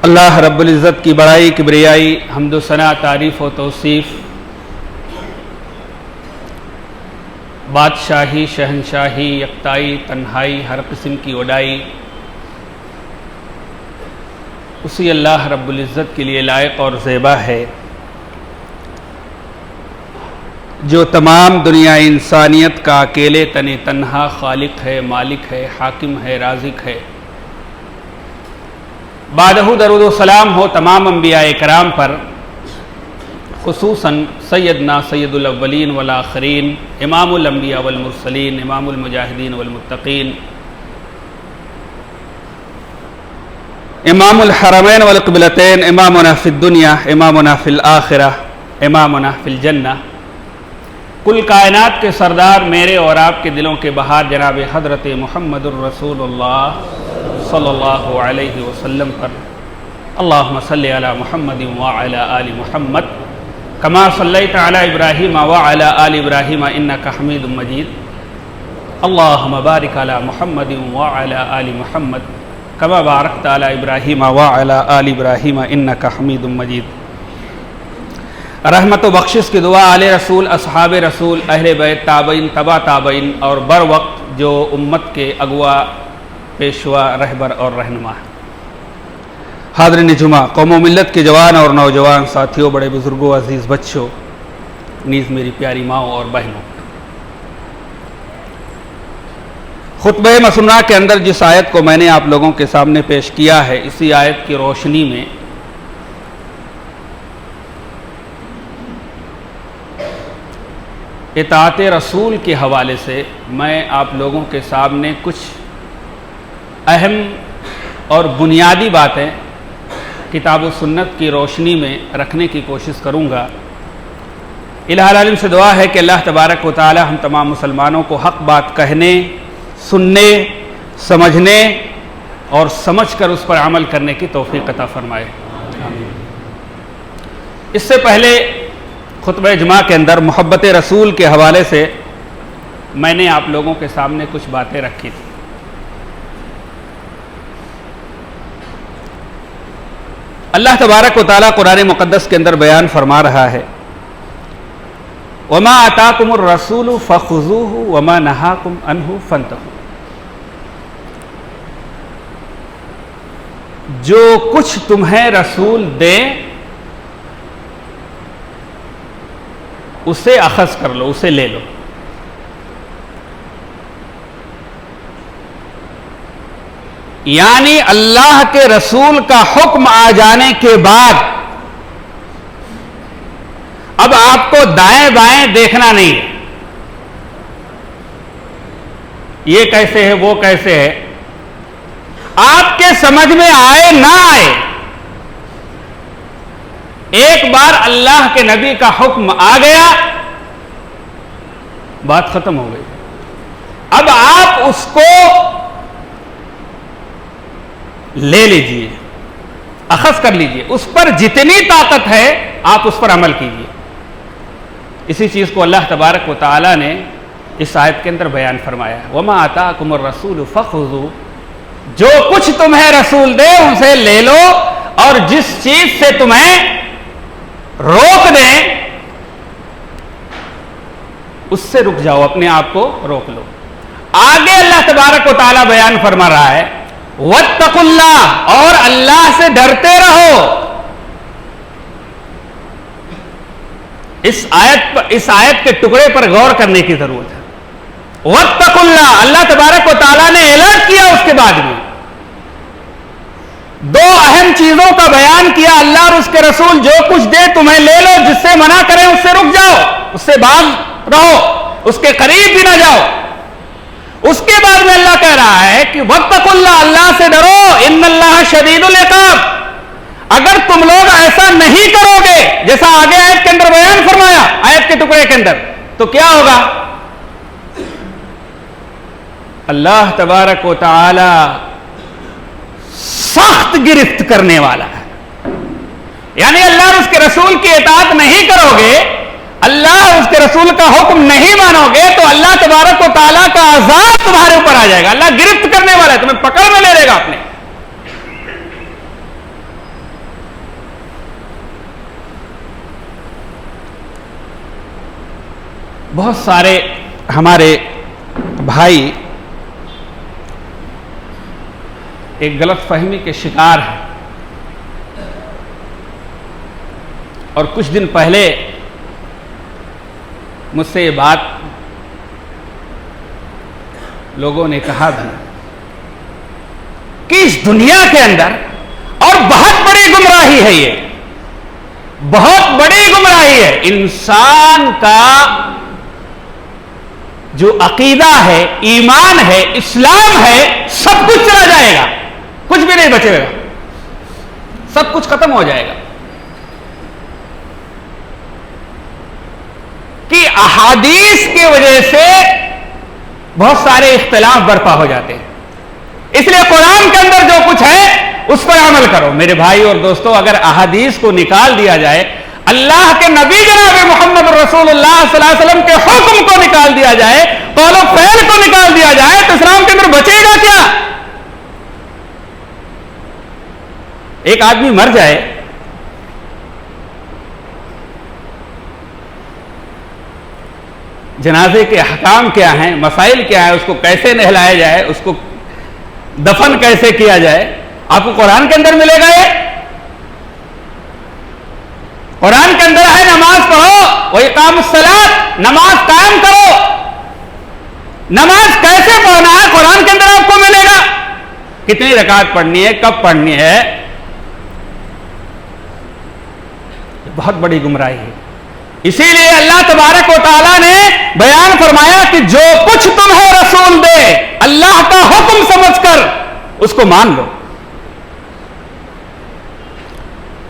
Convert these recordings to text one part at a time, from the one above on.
اللہ رب العزت کی بڑائی کبریائی حمد و ثنا تعریف و توصیف بادشاہی شہنشاہی یکتائی تنہائی ہر قسم کی وڈائی اسی اللہ رب العزت کے لیے لائق اور زیبا ہے جو تمام دنیا انسانیت کا اکیلے تنہا خالق ہے، مالک ہے، حاکم ہے، رازق ہے۔ بعدہ درود و سلام ہو تمام انبیاء کرام پر، خصوصاً سیدنا سید الاولین والآخرین، امام الانبیاء والمرسلین، امام المجاہدین والمتقین، امام الحرمین والقبلتین، امامنا فی الدنیا، امامنا فی الآخرہ، امامنا فی الجنہ، کل کائنات کے سردار میرے اور آپ کے دلوں کے بہار جناب حضرت محمد الرسول اللہ صلی اللہ علیہ وسلم پر اللہم صلی علی محمد وعلی آل محمد کما صلیت علی ابراہیم وعلی آل ابراہیم انکا حمید مجید اللہم بارک علی محمد وعلی آل محمد کما بارکت علی ابراہیم وعلی آل ابراہیم انکا حمید مجید۔ رحمت و بخشش کی دعا آل رسول، اصحاب رسول، اہل بیت، تابعین، تبع تابعین اور بر وقت جو امت کے اغوا، پیشوا، رہبر اور رہنما ہے۔ حاضرین جمعہ، قوم و ملت کے جوان اور نوجوان ساتھیوں، بڑے بزرگوں، عزیز بچوں، نیز میری پیاری ماؤں اور بہنوں، خطبہ مسنہ کے اندر جس آیت کو میں نے آپ لوگوں کے سامنے پیش کیا ہے، اسی آیت کی روشنی میں اطاعت رسول کے حوالے سے میں آپ لوگوں کے سامنے کچھ اہم اور بنیادی باتیں کتاب و سنت کی روشنی میں رکھنے کی کوشش کروں گا۔ الہ العالمین سے دعا ہے کہ اللہ تبارک و تعالی ہم تمام مسلمانوں کو حق بات کہنے، سننے، سمجھنے اور سمجھ کر اس پر عمل کرنے کی توفیق عطا فرمائے۔ اس سے پہلے خطبہ جمعہ کے اندر محبت رسول کے حوالے سے میں نے آپ لوگوں کے سامنے کچھ باتیں رکھی تھی۔ اللہ تبارک و تعالیٰ قرآن مقدس کے اندر بیان فرما رہا ہے وَمَا آتَاكُمُ الرَّسُولُ فَخُذُوهُ وَمَا نَهَاكُمْ عَنْهُ فَانْتَهُوا، جو کچھ تمہیں رسول دے اسے اخذ کر لو، اسے لے لو۔ یعنی اللہ کے رسول کا حکم آ جانے کے بعد اب آپ کو دائیں بائیں دیکھنا نہیں ہے، یہ کیسے ہے وہ کیسے ہے، آپ کے سمجھ میں آئے نہ آئے، ایک بار اللہ کے نبی کا حکم آ گیا، بات ختم ہو گئی۔ اب آپ اس کو لے لیجئے، اخذ کر لیجئے، اس پر جتنی طاقت ہے آپ اس پر عمل کیجئے۔ اسی چیز کو اللہ تبارک و تعالی نے اس آیت کے اندر بیان فرمایا ہے وَمَا آتَاكُمُ الرَّسُولُ فَخُذُوهُ، جو کچھ تمہیں رسول دے اسے لے لو، اور جس چیز سے تمہیں روک دیں اس سے رک جاؤ، اپنے آپ کو روک لو۔ آگے اللہ تبارک و تعالی بیان فرما رہا ہے وَاتَّقُوا اللَّهَ، اور اللہ سے ڈرتے رہو۔ اس آیت کے ٹکڑے پر غور کرنے کی ضرورت ہے۔ وَاتَّقُوا اللَّهَ، اللہ تبارک و تعالی نے الرٹ کیا، اس کے بعد میں دو اہم چیزوں کا بیان کیا، اللہ اور اس کے رسول جو کچھ دے تمہیں لے لو، جس سے منع کریں اس سے رک جاؤ، اس سے باز رہو، اس کے قریب بھی نہ جاؤ۔ اس کے بعد میں اللہ کہہ رہا ہے کہ وَاتَّقُوا اللَّهَ، اللہ سے ڈرو، إِنَّ اللَّهَ شَدِيدُ الْعِقَابِ، اگر تم لوگ ایسا نہیں کرو گے جیسا آگے آیت کے اندر بیان فرمایا، آیت کے ٹکڑے کے اندر، تو کیا ہوگا؟ اللہ تبارک و تعالی سخت گرفت کرنے والا ہے۔ یعنی اللہ اور اس کے رسول کی اطاعت نہیں کرو گے، اللہ اور اس کے رسول کا حکم نہیں مانو گے، تو اللہ تبارک و تعالیٰ کا عذاب تمہارے اوپر آ جائے گا۔ اللہ گرفت کرنے والا ہے، تمہیں پکڑ میں لے لے گا اپنے۔ بہت سارے ہمارے بھائی ایک غلط فہمی کے شکار ہیں، اور کچھ دن پہلے مجھ سے یہ بات لوگوں نے کہا بھی کہ اس دنیا کے اندر، اور بہت بڑی گمراہی ہے، یہ بہت بڑی گمراہی ہے، انسان کا جو عقیدہ ہے، ایمان ہے، اسلام ہے، سب کچھ چلا جائے گا، کچھ بھی نہیں بچے گا، سب کچھ ختم ہو جائے گا، کہ احادیث کی وجہ سے بہت سارے اختلاف برپا ہو جاتے ہیں، اس لیے قرآن کے اندر جو کچھ ہے اس پر عمل کرو۔ میرے بھائی اور دوستو، اگر احادیث کو نکال دیا جائے، اللہ کے نبی جناب محمد رسول اللہ صلی اللہ علیہ وسلم کے حکم کو نکال دیا جائے، قول و فعل کو نکال دیا جائے، تو اسلام کے اندر بچے گا کیا؟ ایک آدمی مر جائے، جنازے کے احکام کیا ہیں، مسائل کیا ہیں، اس کو کیسے نہلایا جائے، اس کو دفن کیسے کیا جائے، آپ کو قرآن کے اندر ملے گا؟ یہ قرآن کے اندر ہے نماز پڑھو وَإِقَامُ الصَّلَاةِ، نماز قائم کرو، نماز کیسے پڑھنا ہے قرآن کے اندر آپ کو ملے گا، کتنی رکعت پڑھنی ہے، کب پڑھنی ہے۔ بہت بڑی گمراہی ہے، اسی لیے اللہ تبارک و تعالیٰ نے بیان فرمایا کہ جو کچھ تمہیں رسول دے اللہ کا حکم سمجھ کر اس کو مان لو۔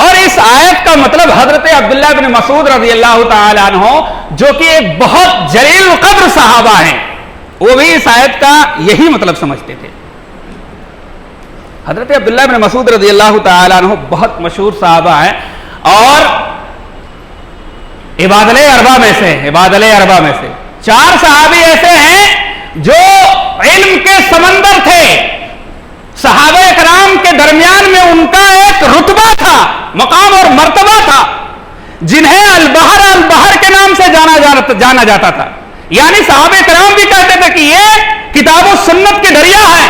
اور اس آیت کا مطلب حضرت عبداللہ بن مسعود رضی اللہ تعالیٰ عنہ، جو کہ ایک بہت جلیل القدر صحابہ ہیں، وہ بھی اس آیت کا یہی مطلب سمجھتے تھے۔ حضرت عبداللہ بن مسعود رضی اللہ تعالیٰ عنہ بہت مشہور صحابہ ہیں، اور عباد اربع میں سے، عباد اربع میں سے 4 صحابی ایسے ہیں جو علم کے سمندر تھے، صحابہ اکرام کے درمیان میں ان کا ایک رتبہ تھا، مقام اور مرتبہ تھا، جنہیں البحر کے نام سے جانا جاتا تھا، یعنی صحابہ اکرام بھی کہتے تھے کہ یہ کتاب و سنت کے دریا ہیں۔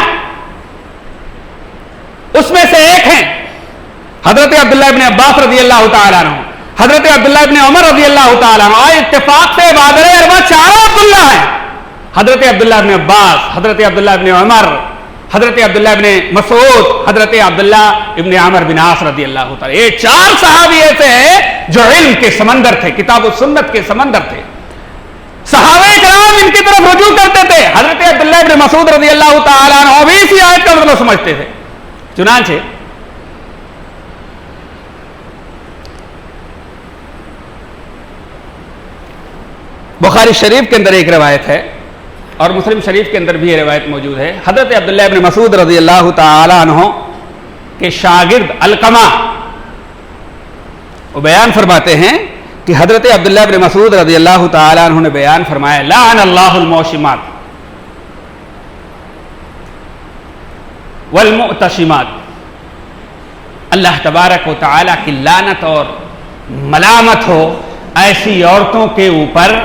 اس میں سے ایک ہیں حضرت عبداللہ ابن عباس رضی اللہ تعالیٰ عنہ، حضرت عبداللہ ابن عمر رضی اللہ تعالیٰ عنہ، اور اتفاق سے عباد اربع 4 عبداللہ ہیں، حضرت عبداللہ ابن عباس، حضرت عبداللہ ابن عمر، حضرت عبداللہ ابن مسعود، حضرت عبداللہ ابن عمر بن عاص رضی اللہ تعالیٰ، یہ 4 صحابی ایسے ہیں جو علم کے سمندر تھے، کتاب و سنت کے سمندر تھے، صحابہ کرام ان کی طرف رجوع کرتے تھے۔ حضرت عبداللہ ابن مسعود رضی اللہ تعالیٰ عنہ بھی اسی آیت کا مطلب سمجھتے تھے۔ چنانچہ بخاری شریف کے اندر ایک روایت ہے، اور مسلم شریف کے اندر بھی یہ روایت موجود ہے، حضرت عبداللہ ابن مسعود رضی اللہ تعالی عنہ کے شاگرد علقمہ وہ بیان فرماتے ہیں کہ حضرت عبداللہ ابن مسعود رضی اللہ تعالی عنہ نے بیان فرمایا، لعن اللہ الموشمات والمؤتشمات، اللہ تبارک و تعالی کی لعنت اور ملامت ہو ایسی عورتوں کے اوپر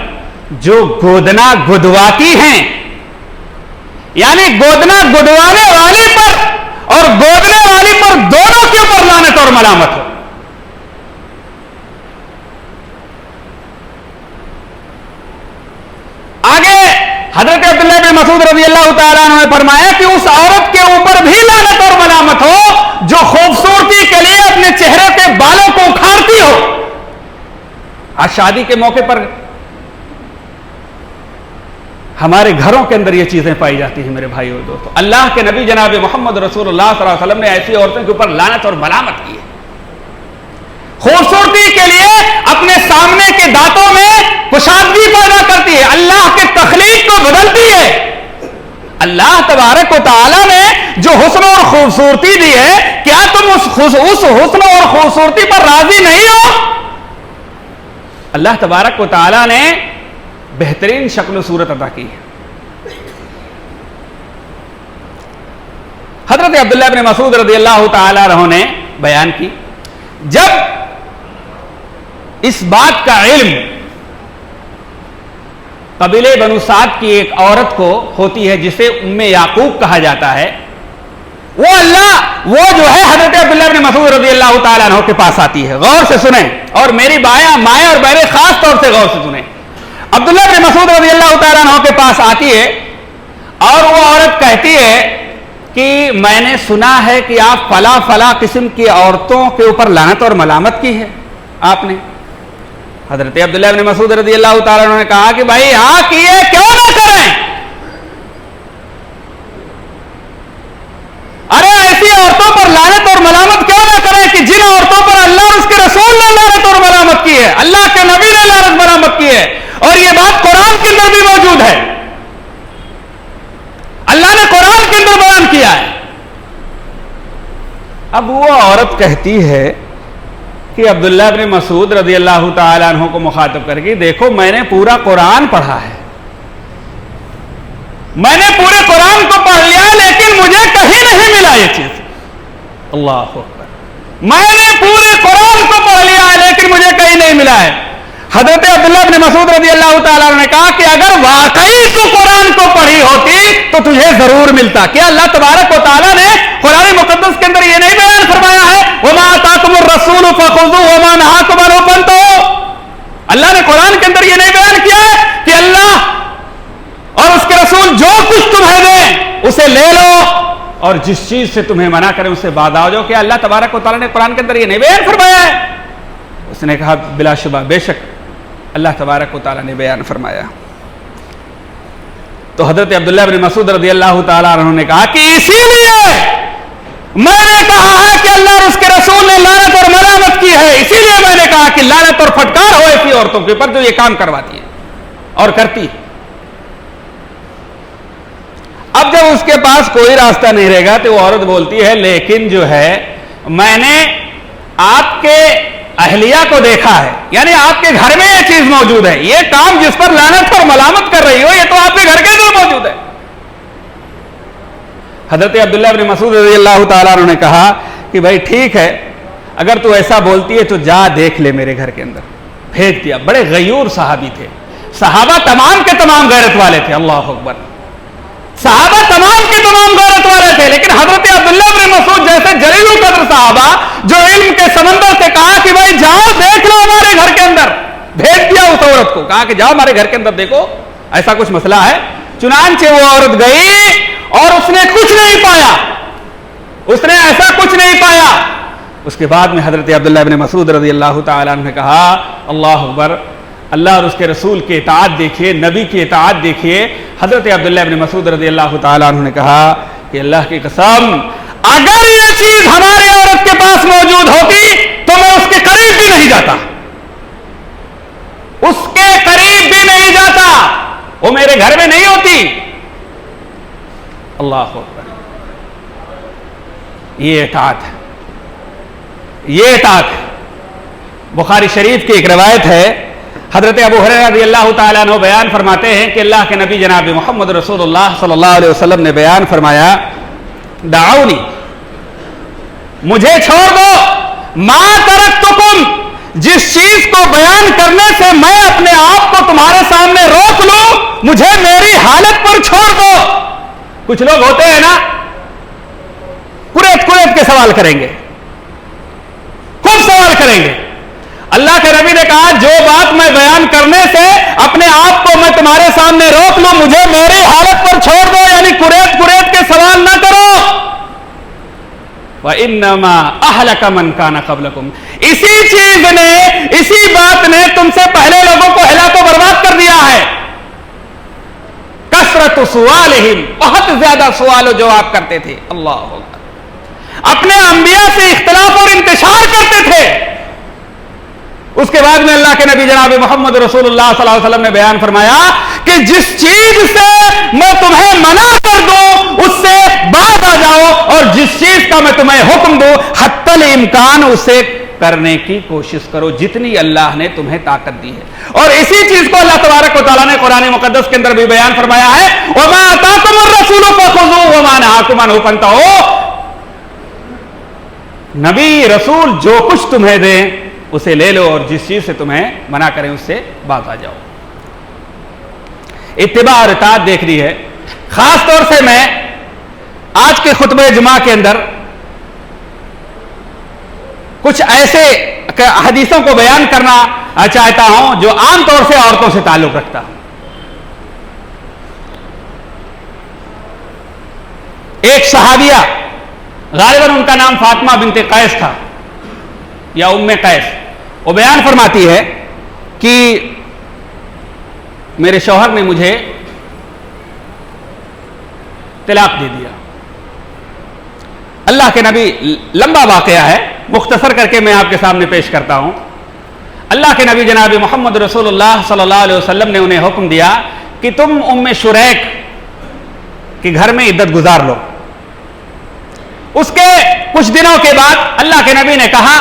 جو گودنا گدواتی ہیں، یعنی گودنا گدوانے والی پر اور گودنے والی پر دونوں کے اوپر لعنت اور ملامت ہو۔ آگے حضرت عبداللہ بن مسعود رضی اللہ تعالیٰ عنہ نے فرمایا کہ اس عورت کے اوپر بھی لعنت اور ملامت ہو جو خوبصورتی کے لیے اپنے چہرے کے بالوں کو اکھاڑتی ہو۔ آج شادی کے موقع پر ہمارے گھروں کے اندر یہ چیزیں پائی جاتی ہیں۔ میرے بھائی اور دوستو، اللہ کے نبی جناب محمد رسول اللہ صلی اللہ علیہ وسلم نے ایسی عورتوں کے اوپر لعنت اور ملامت کی ہے۔ خوبصورتی کے لیے اپنے سامنے کے دانتوں میں کشادگی پیدا کرتی ہے، اللہ کے تخلیق کو بدلتی ہے۔ اللہ تبارک و تعالی نے جو حسن اور خوبصورتی دی ہے، کیا تم اس حسن اور خوبصورتی پر راضی نہیں ہو؟ اللہ تبارک و تعالی نے بہترین شکل و صورت عطا کی ہے۔ حضرت عبداللہ بن مسعود رضی اللہ تعالی عنہ نے بیان کی، جب اس بات کا علم قبیلے بنو سعد کی ایک عورت کو ہوتی ہے جسے ام یعقوب کہا جاتا ہے، وہ جو ہے حضرت عبداللہ بن مسعود رضی اللہ تعالیٰ عنہ کے پاس آتی ہے. غور سے سنیں، اور میری مائیں اور بہنیں خاص طور سے غور سے سنیں. عبداللہ بن مسعود رضی اللہ تعالیٰ عنہ کے پاس آتی ہے اور وہ عورت کہتی ہے کہ میں نے سنا ہے کہ آپ فلاں قسم کی عورتوں کے اوپر لعنت اور ملامت کی ہے آپ نے. حضرت عبداللہ بن مسعود رضی اللہ تعالیٰ عنہ نے کہا کہ بھائی ہاں کیے، کیوں نہ کریں. ارے ایسی عورتوں پر لعنت اور ملامت کیوں نہ کریں کہ جن عورتوں پر اللہ اور اس کے رسول نے لعنت اور ملامت کی ہے، اللہ کے نبی نے لعنت ملامت کی ہے، اور یہ بات قرآن کے اندر بھی موجود ہے، اللہ نے قرآن کے اندر بیان کیا ہے. اب وہ عورت کہتی ہے کہ عبداللہ بن مسعود رضی اللہ تعالیٰ عنہ کو مخاطب کر کے، دیکھو میں نے پورا قرآن پڑھا ہے، میں نے پورے قرآن کو پڑھ لیا لیکن مجھے کہیں نہیں ملا یہ چیز. اللہ اکبر. میں نے پورے قرآن کو پڑھ لیا ہے لیکن مجھے کہیں نہیں ملا ہے. حضرت عبداللہ بن مسعود رضی اللہ تعالیٰ عنہ نے کہا کہ اگر واقعی تو قرآن کو پڑھی ہوتی تو تجھے ضرور ملتا. کیا اللہ تبارک و تعالیٰ نے قرآن مقدس کے اندر یہ نہیں بیان فرمایا ہے وَمَا آتَاكُمُ الرَّسُولُ فَخُذُوهُ وَمَا نَهَاكُمْ عَنْهُ فَانْتَهُوا؟ اللہ نے قرآن کے اندر یہ نہیں بیان کیا ہے کہ اللہ اور اس کے رسول جو کچھ تمہیں دیں اسے لے لو اور جس چیز سے تمہیں منع کریں اس سے باز آ جاؤ. کہ اللہ تبارک و تعالیٰ نے قرآن کے اندر یہ نہیں بیان فرمایا ہے؟ اس نے کہا بلا شبہ بے شک اللہ تبارک و تعالیٰ نے بیان فرمایا. تو حضرت عبداللہ بن مسعود رضی اللہ تعالیٰ عنہ نے کہا کہ اسی لیے میں نے کہا ہے کہ اللہ اور اس کے رسول نے لعنت اور ملامت کی ہے، اسی لیے میں نے کہا کہ لعنت اور پھٹکار ہو ایسی عورتوں کے اوپر جو یہ کام کرواتی ہے اور کرتی ہے. اب جب اس کے پاس کوئی راستہ نہیں رہے گا تو وہ عورت بولتی ہے لیکن جو ہے میں نے آپ کے اہلیہ کو دیکھا ہے، یعنی آپ کے گھر میں یہ چیز موجود ہے، یہ کام جس پر لعنت اور ملامت کر رہی ہو یہ تو آپ کے گھر کے اندر موجود ہے. حضرت عبداللہ بن مسعود رضی اللہ تعالیٰ عنہ نے کہا کہ بھائی ٹھیک ہے اگر تو ایسا بولتی ہے تو جا دیکھ لے میرے گھر کے اندر. بھیج دیا. بڑے غیور صحابی تھے، صحابہ تمام کے تمام غیرت والے تھے. اللہ اکبر. صحابہ تمام کے تمام غیرت والے تھے، لیکن حضرت عبداللہ بن مسعود جیسے جلیل القدر صحابہ جو علم کے سمندر سے کہا کہ بھائی جاؤ دیکھ لو ہمارے گھر کے اندر. بھیج دیا اس عورت کو، کہا کہ جاؤ ہمارے گھر کے اندر دیکھو ایسا کچھ مسئلہ ہے. چنانچہ وہ عورت گئی اور اس نے کچھ نہیں پایا، اس نے ایسا کچھ نہیں پایا. اس کے بعد میں حضرت عبداللہ بن مسعود رضی اللہ تعالیٰ عنہ نے کہا اللہ اکبر، اللہ اور اس کے رسول کی اطاعت دیکھیے، نبی کی اطاعت دیکھیے. حضرت عبداللہ بن مسعود رضی اللہ تعالیٰ عنہ نے کہا کہ اللہ کی قسم اگر یہ چیز ہماری عورت کے پاس موجود ہوتی تو میں اس کے قریب بھی نہیں جاتا، اس کے قریب بھی نہیں جاتا، وہ میرے گھر میں نہیں ہوتی. اللہ اکبر. یہ اطاعت ہے، یہ اطاعت ہے. بخاری شریف کی ایک روایت ہے، حضرت ابو ہریرہ رضی اللہ تعالیٰ عنہ بیان فرماتے ہیں کہ اللہ کے نبی جناب محمد رسول اللہ صلی اللہ علیہ وسلم نے بیان فرمایا دعونی، مجھے چھوڑ دو، ما ترکتکم، جس چیز کو بیان کرنے سے میں اپنے آپ کو تمہارے سامنے روک لوں مجھے میری حالت پر چھوڑ دو. کچھ لوگ ہوتے ہیں نا کریت کے سوال کریں گے، خوب سوال کریں گے. اللہ کے نبی نے کہا جو بات میں بیان کرنے سے اپنے آپ کو میں تمہارے سامنے روک لوں مجھے میری حالت پر چھوڑ دو، یعنی کریت کے سوال نہ کرو. وَإِنَّمَا أَهْلَكَ مَنْ كَانَ قَبْلَكُمْ، اسی چیز نے، اسی بات نے تم سے پہلے لوگوں کو ہلاک و برباد کر دیا ہے. کثرت سوالہم، بہت زیادہ سوال و جواب کرتے تھے. اللہ اکبر. اپنے انبیاء سے اختلاف اور انتشار کرتے تھے. اس کے بعد میں اللہ کے نبی جناب محمد رسول اللہ صلی اللہ علیہ وسلم نے بیان فرمایا کہ جس چیز سے میں تمہیں منع کر دوں اس سے باز آ جاؤ، اور جس چیز کا میں تمہیں حکم دوں حتی الامکان اسے کرنے کی کوشش کرو جتنی اللہ نے تمہیں طاقت دی ہے. اور اسی چیز کو اللہ تبارک و تعالیٰ نے قرآن مقدس کے اندر بھی بیان فرمایا ہے وَمَا آتَاكُمُ الرَّسُولُ فَخُذُوهُ وَمَا نَهَاكُمْ عَنْهُ فَانْتَهُوا. نبی رسول جو کچھ تمہیں دیں اسے لے لو اور جس چیز سے تمہیں منع کریں اس سے باز آ جاؤ. اتباع اور اطاعت دیکھنی ہے. خاص طور سے میں آج کے خطبہ جمعہ کے اندر کچھ ایسے حدیثوں کو بیان کرنا چاہتا ہوں جو عام طور سے عورتوں سے تعلق رکھتا ہوں. ایک صحابیہ، غالباً ان کا نام فاطمہ بنت قیس تھا یا ام قیس، وہ بیان فرماتی ہے کہ میرے شوہر نے مجھے طلاق دے دیا. اللہ کے نبی، لمبا واقعہ ہے، مختصر کر کے میں آپ کے سامنے پیش کرتا ہوں. اللہ کے نبی جناب محمد رسول اللہ صلی اللہ علیہ وسلم نے انہیں حکم دیا کہ تم ام شریک کے گھر میں عدت گزار لو. اس کے کچھ دنوں کے بعد اللہ کے نبی نے کہا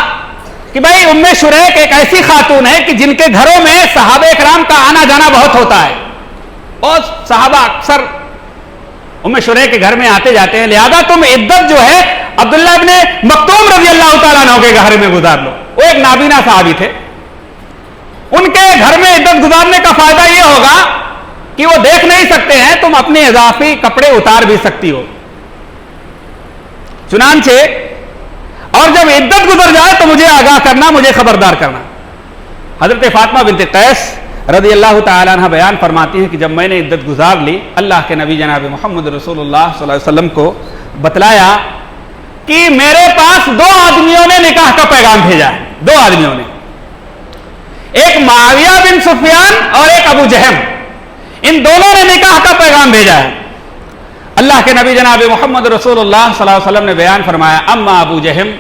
کہ بھائی ام شریک ایک ایسی خاتون ہے کہ جن کے گھروں میں صحابہ کرام کا آنا جانا بہت ہوتا ہے اور صحابہ اکثر ام شریک کے گھر میں آتے جاتے ہیں، لہذا تم عدت جو ہے عبداللہ ابن مکتوم رضی اللہ تعالیٰ عنہ کے گھر میں گزار لو. وہ ایک نابینا صحابی تھے. ان کے گھر میں عدت گزارنے کا فائدہ یہ ہوگا کہ وہ دیکھ نہیں سکتے ہیں، تم اپنے اضافی کپڑے اتار بھی سکتی ہو. چنانچہ اور جب عدت گزر جائے تو مجھے آگاہ کرنا، مجھے خبردار کرنا. حضرت فاطمہ بنت قیس رضی اللہ تعالیٰ عنہ بیان فرماتی ہیں کہ جب میں نے عدت گزار لی، اللہ کے نبی جناب محمد رسول اللہ صلی اللہ علیہ وسلم کو بتلایا کہ میرے پاس 2 آدمیوں نے نکاح کا پیغام بھیجا ہے. 2 آدمیوں نے، ایک معاویہ بن سفیان اور ایک ابو جہم. ان دونوں نے نکاح کا پیغام بھیجا ہے. اللہ کے نبی جناب محمد رسول اللہ صلی اللہ علیہ وسلم نے بیان فرمایا اما ابو جہم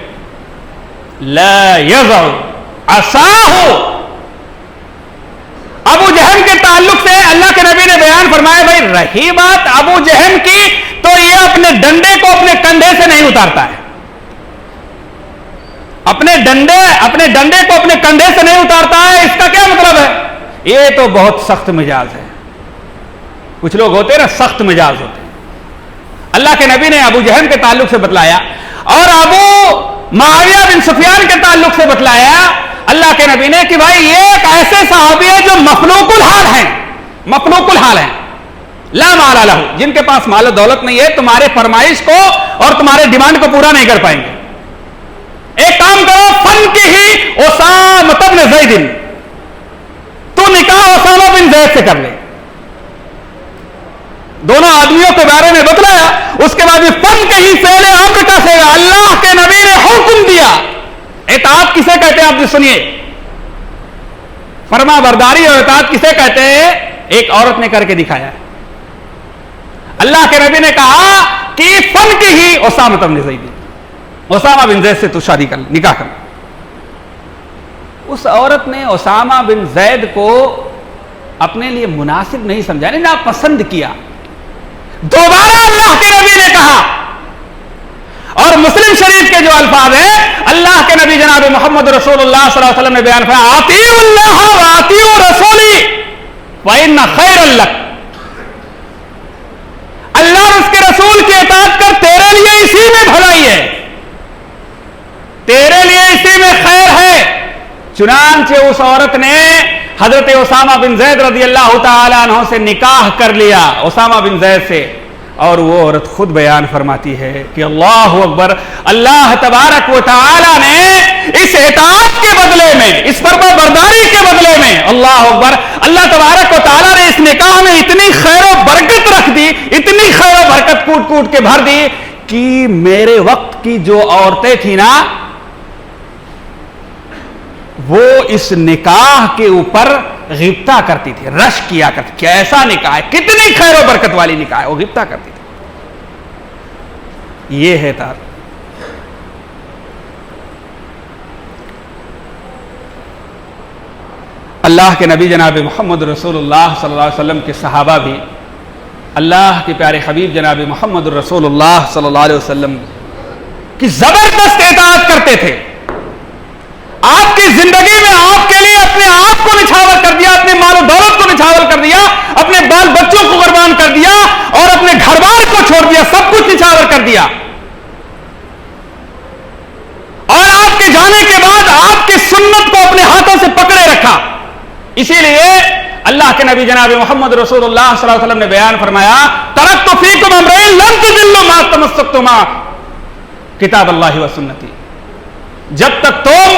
لا یضع عصاہ. ابو جہم کے تعلق سے اللہ کے نبی نے بیان فرمایا بھائی رہی بات ابو جہم کی تو یہ اپنے ڈنڈے کو اپنے کندھے سے نہیں اتارتا ہے. اپنے ڈنڈے کو اپنے کندھے سے نہیں اتارتا ہے. اس کا کیا مطلب ہے؟ یہ تو بہت سخت مزاج ہے. کچھ لوگ ہوتے ہیں نا سخت مزاج ہوتے ہیں. اللہ کے نبی نے ابو جہم کے تعلق سے بتلایا اور ابو معاویہ بن سفیان کے تعلق سے بتلایا اللہ کے نبی نے کہ بھائی یہ ایک ایسے صحابی ہیں جو مخلوق الحال ہیں لا مال لہ، جن کے پاس مال و دولت نہیں ہے، تمہارے فرمائش کو اور تمہارے ڈیمانڈ کو پورا نہیں کر پائیں گے. ایک کام کرو، فن کی ہی اسامہ بن زید، تو نکاح اسامہ بن زید سے کر لے. دونوں آدمیوں کے بارے میں بتلایا. اس کے بعد فن کے ہی فعل امر کا سے اللہ کے نبی نے حکم دیا. اطاعت کسے کہتے ہیں آپ سنیے، فرما برداری اور اطاعت کسے کہتے ہیں؟ ایک عورت نے کر کے دکھایا ہے. اللہ کے نبی نے کہا کہ فن کی ہی اسامہ بن زید، اسامہ بن زید سے تو شادی کر، نکاح کر. اس عورت نے اسامہ بن زید کو اپنے لیے مناسب نہیں سمجھا، نہیں ناپسند کیا. دوبارہ اللہ کے نبی نے کہا، اور مسلم شریف کے جو الفاظ ہیں اللہ کے نبی جناب محمد رسول اللہ صلی اللہ علیہ وسلم نے بیان فرمایا اطیعوا اللہ واطیعوا رسولی فإن خیر لک. اللہ اور اس کے رسول کی اطاعت کر، تیرے لیے اسی میں بھلائی ہے، تیرے لیے اسی میں خیر ہے. چنانچہ اس عورت نے حضرت اسامہ بن زید رضی اللہ تعالیٰ عنہ سے نکاح کر لیا، اسامہ بن زید سے. اور وہ عورت خود بیان فرماتی ہے کہ اللہ اکبر، اللہ تبارک و تعالیٰ نے اس اطاعت کے بدلے میں، اس فرما برداری کے بدلے میں، اللہ اکبر، اللہ تبارک و تعالیٰ نے اس نکاح میں اتنی خیر و برکت رکھ دی، اتنی خیر و برکت کوٹ کوٹ کے بھر دی کہ میرے وقت کی جو عورتیں تھیں نا، وہ اس نکاح کے اوپر غبطہ کرتی تھی، رش کیا کرتی. کیسا نکاح ہے، کتنی خیر و برکت والی نکاح ہے، وہ غبطہ کرتی تھی. یہ ہے تار. اللہ کے نبی جناب محمد رسول اللہ صلی اللہ علیہ وسلم کے صحابہ بھی اللہ کے پیارے حبیب جناب محمد رسول اللہ صلی اللہ علیہ وسلم کی زبردست اطاعت کرتے تھے. آپ کی زندگی میں آپ کے لیے اپنے آپ کو نچھاور کر دیا، اپنے مال و دولت کو نچھاور کر دیا، اپنے بال بچوں کو قربان کر دیا اور اپنے گھر بار کو چھوڑ دیا، سب کچھ نچھاور کر دیا. اور آپ کے جانے کے بعد آپ کی سنت کو اپنے ہاتھوں سے پکڑے رکھا. اسی لیے اللہ کے نبی جناب محمد رسول اللہ صلی اللہ علیہ وسلم نے بیان فرمایا ترکت فیکم امرین لن تضلوا ما تمسکتما کتاب اللہ و سنتی، جب تک تم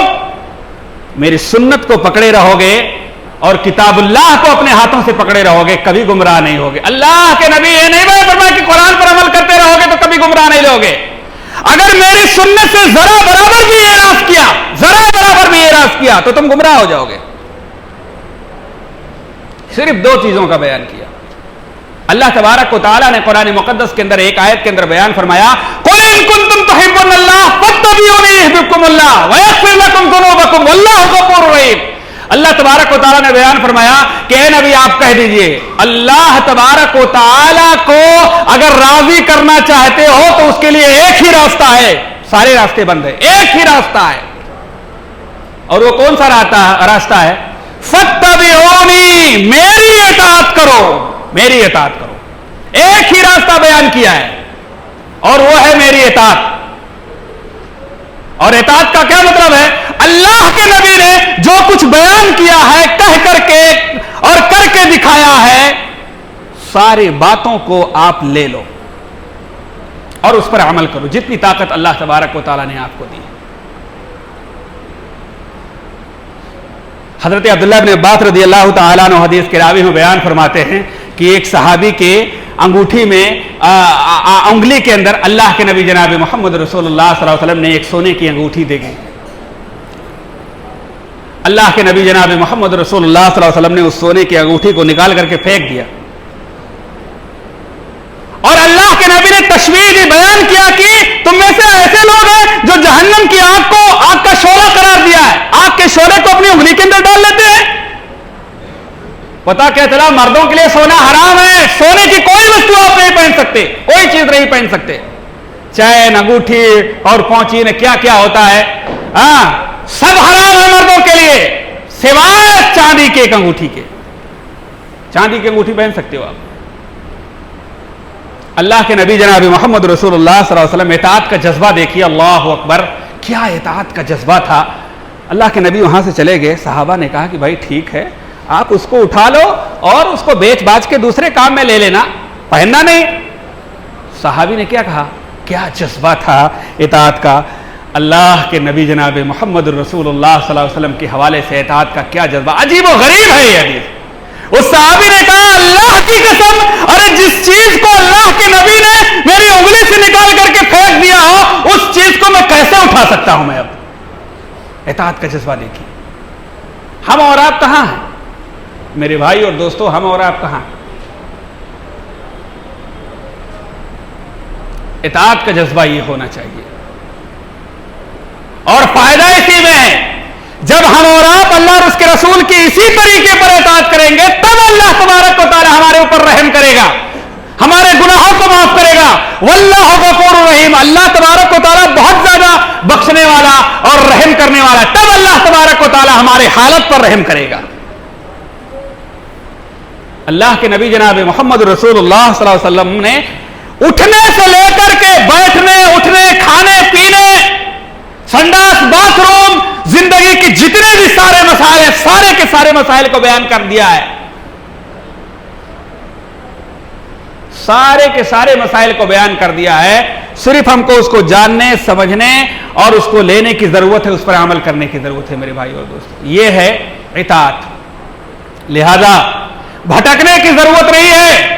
میری سنت کو پکڑے رہو گے اور کتاب اللہ کو اپنے ہاتھوں سے پکڑے رہو گے کبھی گمراہ نہیں ہوگے۔ اللہ کے نبی یہ نہیں فرمایا کہ قرآن پر عمل کرتے رہو گے تو کبھی گمراہ نہیں ہوگے، اگر میری سنت سے ذرا برابر بھی اعراض کیا تو تم گمراہ ہو جاؤ گے۔ صرف دو چیزوں کا بیان کیا۔ اللہ تبارک و تعالیٰ نے قرآن مقدس کے اندر ایک آیت کے اندر بیان فرمایا قُلْ إِن كُنتُمْ تُحِبُّونَ اللَّهَ فَاتَّبِعُونِي يُحْبِبْكُمُ اللَّهُ وَيَغْفِرْ لَكُمْ ذُنُوبَكُمْ وَاللَّهُ غَفُورٌ رَحِيمٌ۔ اللہ تبارک و تعالیٰ نے بیان فرمایا کہ اے نبی آپ کہہ دیجئے اللہ تبارک و تعالیٰ کو اگر راضی کرنا چاہتے ہو تو اس کے لیے ایک ہی راستہ ہے، سارے راستے بند ہیں، ایک ہی راستہ ہے، اور وہ کون سا راستہ ہے؟ فَاتَّبِعُونِي، میری اطاعت کرو، میری اطاعت کرو۔ ایک ہی راستہ بیان کیا ہے اور وہ ہے میری اطاعت۔ اور اطاعت کا کیا مطلب ہے؟ اللہ کے نبی نے جو کچھ بیان کیا ہے کہہ کر کے اور کر کے دکھایا ہے ساری باتوں کو آپ لے لو اور اس پر عمل کرو جتنی طاقت اللہ تبارک و تعالیٰ نے آپ کو دی۔ حضرت عبداللہ بن عباس رضی اللہ تعالیٰ عنہ حدیث کے راوی میں بیان فرماتے ہیں کہ ایک صحابی کے انگوٹھی میں انگلی کے اندر اللہ کے نبی جناب محمد رسول اللہ صلی اللہ علیہ وسلم نے ایک سونے کی انگوٹھی دے گئی۔ اللہ کے نبی جناب محمد رسول اللہ صلی اللہ علیہ وسلم نے اس سونے کی انگوٹھی کو نکال کر کے پھینک دیا، اور اللہ کے نبی نے تشویق بھی بیان کیا کہ تم میں سے ایسے لوگ ہیں جو جہنم کی آگ کو آگ کا شعلہ قرار دیا ہے، آگ کے شعلے کو اپنی انگلی کے اندر ڈال لیتے ہیں۔ پتا کیا چلا؟ مردوں کے لیے سونا حرام ہے، سونے کی کوئی وستو آپ نہیں پہن سکتے، کوئی چیز نہیں پہن سکتے، چین انگوٹھی اور پونچی نے کیا کیا ہوتا ہے، سب حرام ہے مردوں کے لیے سوائے چاندی کے ایک انگوٹھی کے۔ چاندی کی انگوٹھی پہن سکتے ہو آپ۔ اللہ کے نبی جناب محمد رسول اللہ صلی اللہ علیہ وسلم اطاعت کا جذبہ دیکھیے، اللہ اکبر، کیا اطاعت کا جذبہ تھا۔ اللہ کے نبی وہاں سے چلے گئے، صحابہ نے کہا کہ بھائی ٹھیک ہے آپ اس کو اٹھا لو اور اس کو بیچ باچ کے دوسرے کام میں لے لینا، پہننا نہیں۔ صحابی نے کیا کہا؟ کیا جذبہ تھا اطاعت کا۔ اللہ کے نبی جناب محمد رسول اللہ صلی اللہ علیہ وسلم کے حوالے سے اطاعت کا کیا جذبہ، عجیب و غریب ہے یہ حدیث۔ اس صحابی نے کہا اللہ کی قسم، ارے جس چیز کو اللہ کے نبی نے میری انگلی سے نکال کر کے پھینک دیا ہو اس چیز کو میں کیسے اٹھا سکتا ہوں میں اب؟ اطاعت کا جذبہ دیکھیے۔ ہم اور آپ کہاں ہیں میرے بھائی اور دوستو؟ ہم اور آپ کہاں؟ اطاعت کا جذبہ یہ ہونا چاہیے، اور فائدہ اسی میں ہے جب ہم اور آپ اللہ اور اس کے رسول کی اسی طریقے پر اطاعت کریں گے تب اللہ تبارک و تعالی ہمارے اوپر رحم کرے گا، ہمارے گناہوں کو معاف کرے گا۔ واللہ غفور رحیم، اللہ تبارک و تعالی بہت زیادہ بخشنے والا اور رحم کرنے والا، تب اللہ تبارک و تعالی ہمارے حالت پر رحم کرے گا۔ اللہ کے نبی جناب محمد رسول اللہ صلی اللہ علیہ وسلم نے اٹھنے سے لے کر کے بیٹھنے، اٹھنے، کھانے پینے، سنڈاس، باتھ روم، زندگی کے جتنے بھی سارے مسائل ہیں سارے کے سارے مسائل کو بیان کر دیا ہے، سارے کے سارے مسائل کو بیان کر دیا ہے۔ صرف ہم کو اس کو جاننے، سمجھنے اور اس کو لینے کی ضرورت ہے، اس پر عمل کرنے کی ضرورت ہے میرے بھائی اور دوستو۔ یہ ہے اطاعت۔ لہذا بھٹکنے کی ضرورت نہیں ہے،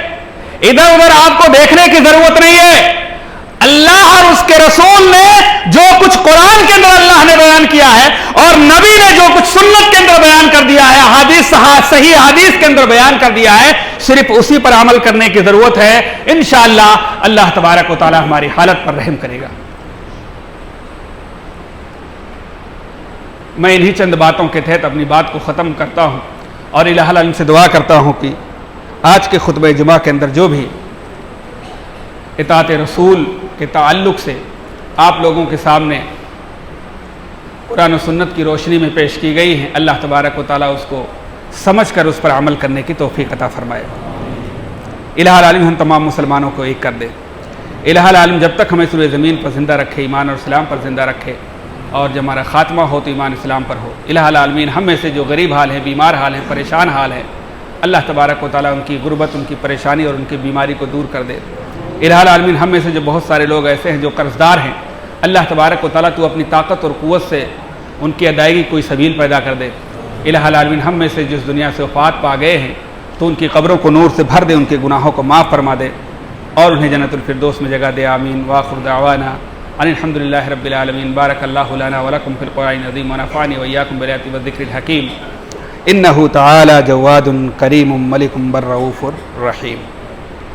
ادھر ادھر آپ کو دیکھنے کی ضرورت نہیں ہے۔ اللہ اور اس کے رسول نے جو کچھ قرآن کے اندر اللہ نے بیان کیا ہے اور نبی نے جو کچھ سنت کے اندر بیان کر دیا ہے، صحیح حدیث کے اندر بیان کر دیا ہے، صرف اسی پر عمل کرنے کی ضرورت ہے۔ انشاءاللہ اللہ تبارک و تعالی ہماری حالت پر رحم کرے گا۔ میں انہی چند باتوں کے تحت اپنی بات کو ختم کرتا ہوں اور الہ العالمین سے دعا کرتا ہوں کہ آج کے خطبہ جمعہ کے اندر جو بھی اطاعت رسول کے تعلق سے آپ لوگوں کے سامنے قرآن و سنت کی روشنی میں پیش کی گئی ہیں، اللہ تبارک و تعالیٰ اس کو سمجھ کر اس پر عمل کرنے کی توفیق عطا فرمائے۔ الہ العالمین ہم تمام مسلمانوں کو ایک کر دے۔ الہ العالمین جب تک ہمیں سورہ زمین پر زندہ رکھے، ایمان اور اسلام پر زندہ رکھے، اور جب ہمارا خاتمہ ہو تو ایمان اسلام پر ہو۔ الہ العالمین ہم میں سے جو غریب حال ہیں، بیمار حال ہیں، پریشان حال ہیں، اللہ تبارک و تعالیٰ ان کی غربت، ان کی پریشانی اور ان کی بیماری کو دور کر دے۔ الہ العالمین ہم میں سے جو بہت سارے لوگ ایسے ہیں جو قرض دار ہیں، اللہ تبارک و تعالیٰ تو اپنی طاقت اور قوت سے ان کی ادائیگی کوئی سبیل پیدا کر دے۔ الہ العالمین ہم میں سے جس دنیا سے وفات پا گئے ہیں تو ان کی قبروں کو نور سے بھر دے، ان کے گناہوں کو معاف فرما دے اور انہیں جنت الفردوس میں جگہ دے، آمین۔ وآخر دعوانا ان الحمد للہ رب العالمین۔ بارک اللہ لنا ولکم فی القرآن العظیم ونفعنی وإیاکم بالآیات والذکر الحکیم۔ انہ تعالی جواد کریم ملک بر رؤوف رحیم۔